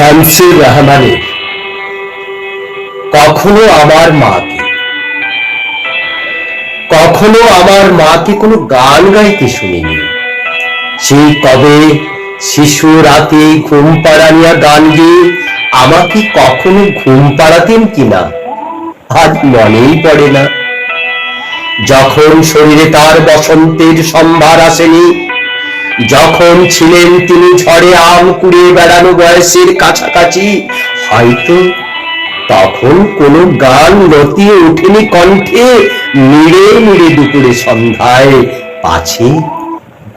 শামসুর রহমানের কখনো আমার মাকে কোনো গান গাইতে শুনিনি। সেই কবে শিশু রাতে ঘুম পাড়ানিয়া গান গেয়ে আমাকে কখনো ঘুম পাড়াতেন কিনা আজ মনেই পড়ে না। যখন শরীরে তার বসন্তের সম্ভার আসেনি, যখন ছিলেন তিনি ঝড়ে আম কুড়িয়ে বেড়ানো বয়সের কাছাকাছি, হয়তো তখন কোনো গান লতিয়ে ওঠেনি কণ্ঠে। মিড়ে মিড়ে দুপুরে সন্ধ্যায় পাছে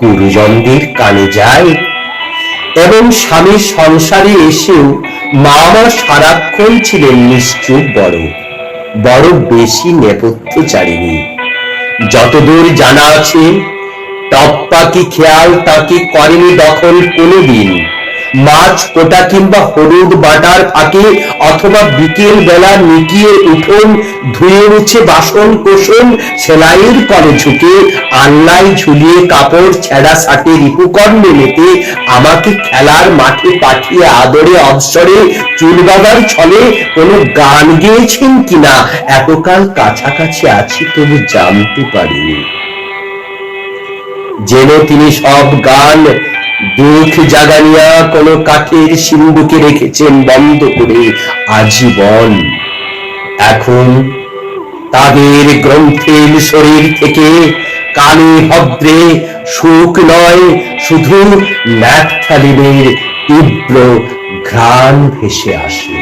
গুরুজনদের কানে যায়। এবং স্বামীর সংসারে এসেও মা আমার সারাক্ষণ ছিলেন নিশ্চুপ, বড় বেশি নেপথ্যচারিণী। যতদূর জানা আছে, টপ্পা কি খেয়াল তাকে করেনি দখল কোনোদিন। মাছ কোটা কিংবা হলুদ বাটার ফাঁকে অথবা বিকেল বেলা নিকিয়ে উঠোন ধুয়ে মুছে বাসন কোসন সেলাইয়ের কলে ঝুঁকে আলনায় ঝুলিয়ে কাপড় ছেঁড়া সাথে রিপুকর্ণে মেতে আমাকে খেলার মাঠে পাঠিয়ে আদরে অবসরে চুল বাঁধার ছলে কোনো গান গেয়েছেন কিনা এতকাল কাছাকাছি আছি তবু জানতে পারিনি। যেন তিনি সব গান দুঃখ জাগানিয়া কোন কাঠের সিন্ধুকে রেখেছেন বন্ধ করে আজীবন। এখন তাদের গ্রন্থের শরীর থেকে কালে ভদ্রে সুখ নয়, শুধু ন্যাপথালিনের তীব্র ঘ্রাণ ভেসে আসে।